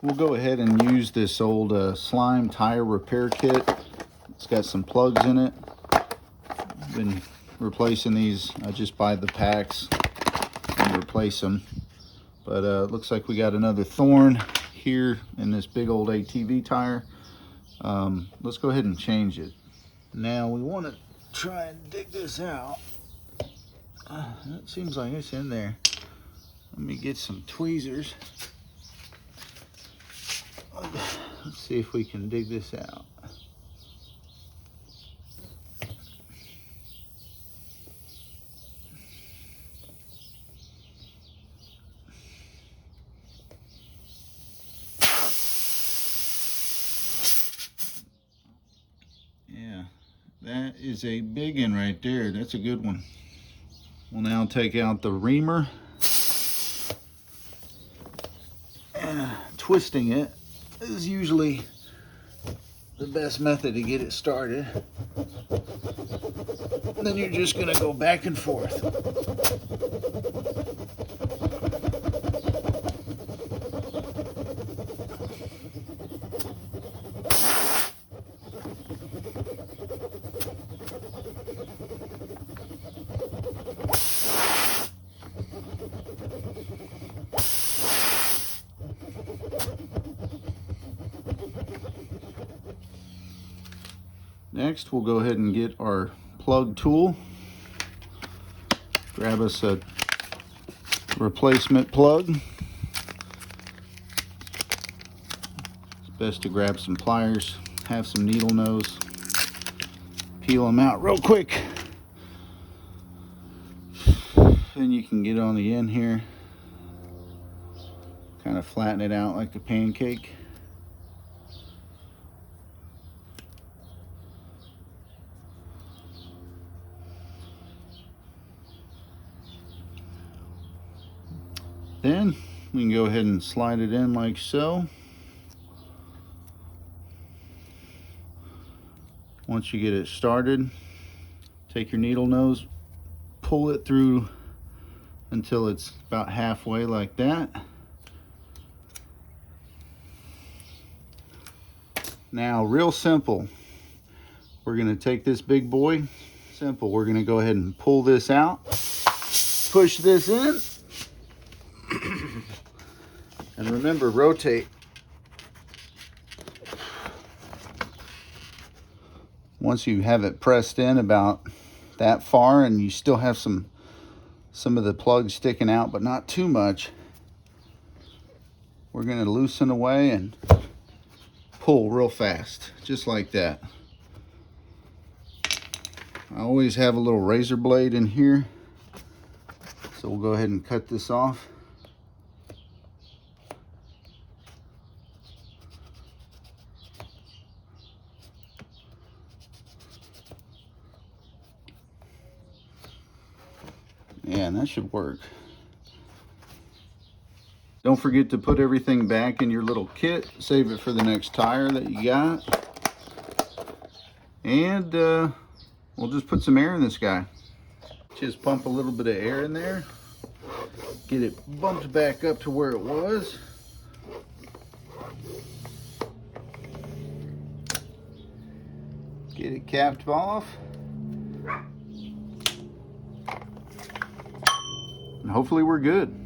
We'll go ahead and use this old Slime tire repair kit. It's got some plugs in it. Been replacing these. I just buy the packs and replace them. But it looks like we got another thorn here in this big old ATV tire. Let's go ahead and change it. Now we want to try and dig this out. It seems like it's in there. Let me get some tweezers. Let's see if we can dig this out. Yeah, that is a big one right there. That's a good one. We'll now take out the reamer. And twisting it is usually the best method to get it started. And then you're just gonna go back and forth. Next, we'll go ahead and get our plug tool. Grab us a replacement plug. It's best to grab some pliers, have some needle nose, peel them out real quick. Then you can get on the end here, kind of flatten it out like a pancake. Then we can go ahead and slide it in like so. Once you get it started, take your needle nose, pull it through until it's about halfway like that. Now, real simple. We're gonna take this big boy, simple, we're gonna go ahead and pull this out, push this in, and remember, rotate. Once you have it pressed in about that far and you still have some of the plugs sticking out, but not too much, we're going to loosen away and pull real fast, just like that. I always have a little razor blade in here, so we'll go ahead and cut this off. Yeah, and that should work. Don't forget to put everything back in your little kit. Save it for the next tire that you got. And we'll just put some air in this guy. Just pump a little bit of air in there. Get it bumped back up to where it was. Get it capped off. And hopefully we're good.